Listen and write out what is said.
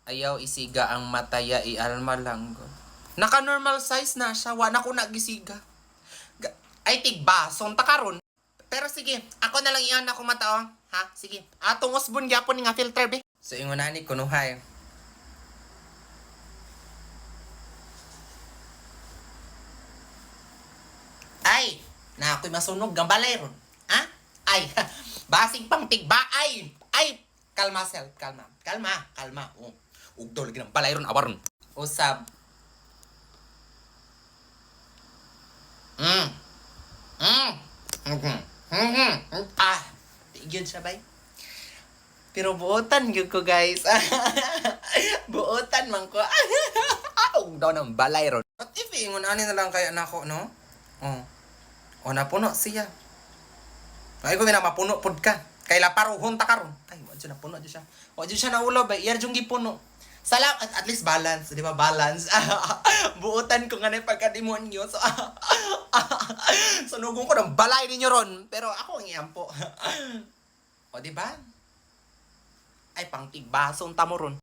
Ayaw isiga ang mataya ialma lang. Naka-normal size na siya. Wa na ko nagisiga. Ay, tigbason ta karon. Pero sige, ako na lang iyan ako mata, oh. Ha? Sige. Atong usbon gyapon nga filter, be. So, ingon na ni kunuhay. Ay! Na ako'y masunog ng balay ron. Ha? Ay! Basig pang tigba. Ay! Ay! Kalma, sel. Kalma. Kalma. Kalma. Oh. Ugdo lagi ng balay ron. Awaron. Usab. Ah! Tigyan siya, bay. Pero buotan yun ko, guys. Buotan man ko. Ugdo ng balay ron. At if ingon ani na lang kaya nako, no? Oh. O napuno siya. Ay ko mapuno pod ka. Kay laparuhon ta karon. Ay, wa na puno di siya. Wa di siya na ulo ba? Iyar jung gipuno. Salam at least balance, di ba? Balance. Buotan ko nga na pagka-demonyo. So, sunugong ko ng balay ninyo ron. Pero ako ang iyampo. O, di ba? Ay, pang tigbasong tamo ron.